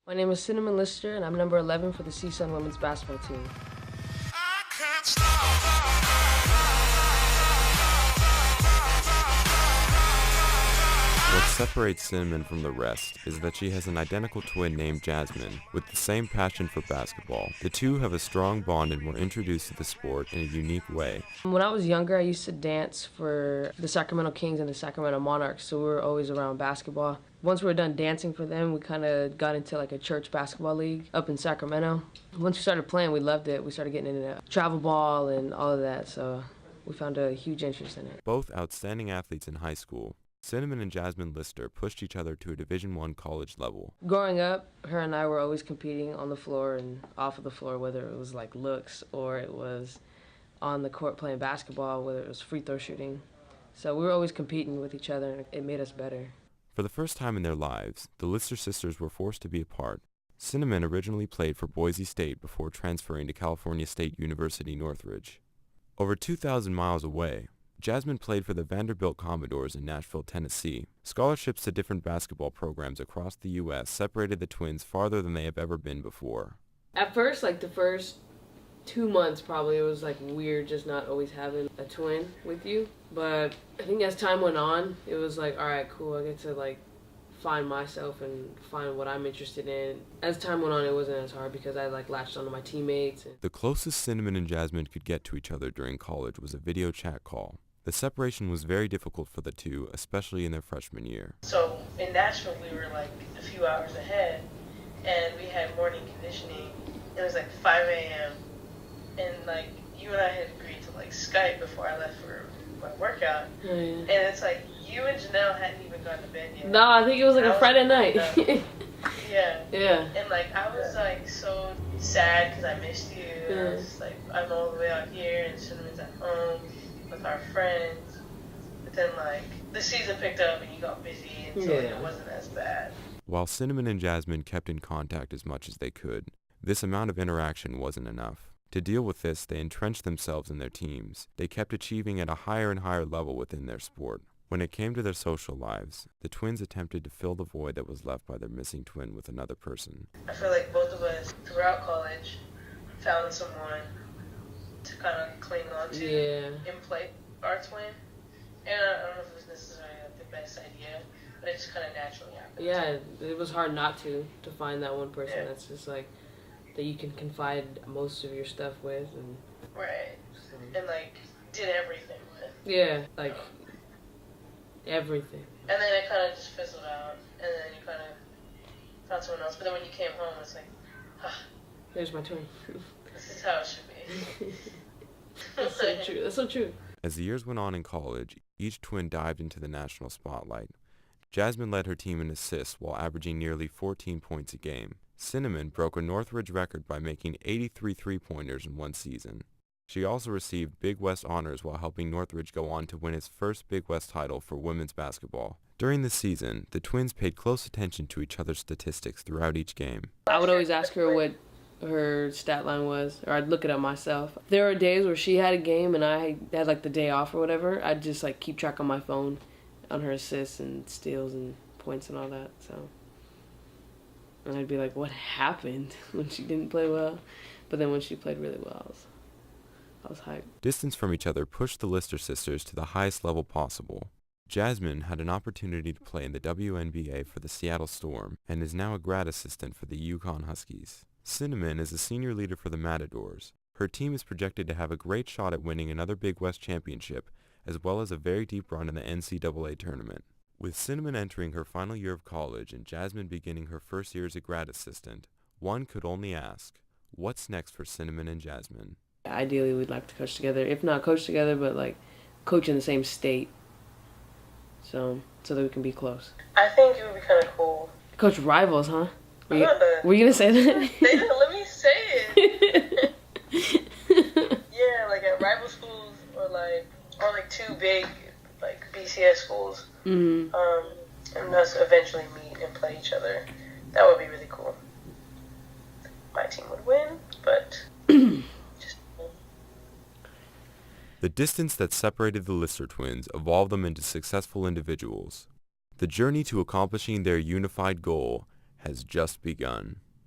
My name is Cinnamon Lister, and I'm number 11 for the CSUN women's basketball team. What separates Cinnamon from the rest is that she has an identical twin named Jasmine with the same passion for basketball. The two have a strong bond and were introduced to the sport in a unique way. When I was younger, I used to dance for the Sacramento Kings and the Sacramento Monarchs, so we were always around basketball. Once we were done dancing for them, we kind of got into like a church basketball league up in Sacramento. Once we started playing, we loved it. We started getting into travel ball and all of that, so we found a huge interest in it. Both outstanding athletes in high school, Cinnamon and Jasmine Lister pushed each other to a Division I college level. Growing up, her and I were always competing on the floor and off of the floor, whether it was like looks or it was on the court playing basketball, whether it was free throw shooting. So we were always competing with each other, and it made us better. For the first time in their lives, the Lister sisters were forced to be apart. Cinnamon originally played for Boise State before transferring to California State University Northridge. Over 2,000 miles away, Jasmine played for the Vanderbilt Commodores in Nashville, Tennessee. Scholarships to different basketball programs across the U.S. separated the twins farther than they have ever been before. At first, like the first 2 months probably, it was like weird just not always having a twin with you. But I think as time went on, it was like, all right, cool, I get to like find myself and find what I'm interested in. As time went on, it wasn't as hard because I like latched onto my teammates. The closest Cinnamon and Jasmine could get to each other during college was a video chat call. The separation was very difficult for the two, especially in their freshman year. So in Nashville, we were like a few hours ahead, and we had morning conditioning. It was like 5 a.m. and like you and I had agreed to like Skype before I left for my workout. Oh, yeah. And it's like you and Janelle hadn't even gone to bed yet. No, I think it was like And a I Friday night. Yeah. Yeah. And like I was like so sad because I missed you. Yeah. I was like, I'm all the way out here and Cinnamon's at home with our friends. But then like the season picked up and you got busy and so like, it wasn't as bad. While Cinnamon and Jasmine kept in contact as much as they could, this amount of interaction wasn't enough. To deal with this, they entrenched themselves in their teams. They kept achieving at a higher and higher level within their sport. When it came to their social lives, the twins attempted to fill the void that was left by their missing twin with another person. I feel like both of us throughout college found someone to kind of cling on to and play our twin. And I don't know if it was necessarily like the best idea, but it just kind of naturally happened. Yeah, it was hard not to find that one person that's just like, that you can confide most of your stuff with. And right. And like, did everything with. Yeah, like, everything. And then it kind of just fizzled out, and then you kind of found someone else. But then when you came home, it's like, There's my twin. This is how it should be. That's so true. That's so true. As the years went on in college, each twin dived into the national spotlight. Jasmine led her team in assists while averaging nearly 14 points a game. Cinnamon broke a Northridge record by making 83 three-pointers in one season. She also received Big West honors while helping Northridge go on to win its first Big West title for women's basketball. During the season, the twins paid close attention to each other's statistics throughout each game. I would always ask her what her stat line was, or I'd look it up myself. There were days where she had a game and I had like the day off or whatever. I'd just like keep track on my phone on her assists and steals and points and all that. So, and I'd be like, what happened when she didn't play well? But then when she played really well, I was hyped. Distance from each other pushed the Lister sisters to the highest level possible. Jasmine had an opportunity to play in the WNBA for the Seattle Storm and is now a grad assistant for the Yukon Huskies. Cinnamon is a senior leader for the Matadors. Her team is projected to have a great shot at winning another Big West championship, as well as a very deep run in the NCAA tournament. With Cinnamon entering her final year of college and Jasmine beginning her first year as a grad assistant, one could only ask, what's next for Cinnamon and Jasmine? Ideally, we'd like to coach together. If not coach together, but like coach in the same state. So that we can be close. I think it would be kind of cool. Coach rivals, huh? Were you gonna say that? Let me say it. Yeah, like at rival schools or like two big like BCS schools. Mm-hmm. And us eventually meet and play each other. That would be really cool. My team would win, but just. The distance that separated the Lister twins evolved them into successful individuals. The journey to accomplishing their unified goal has just begun.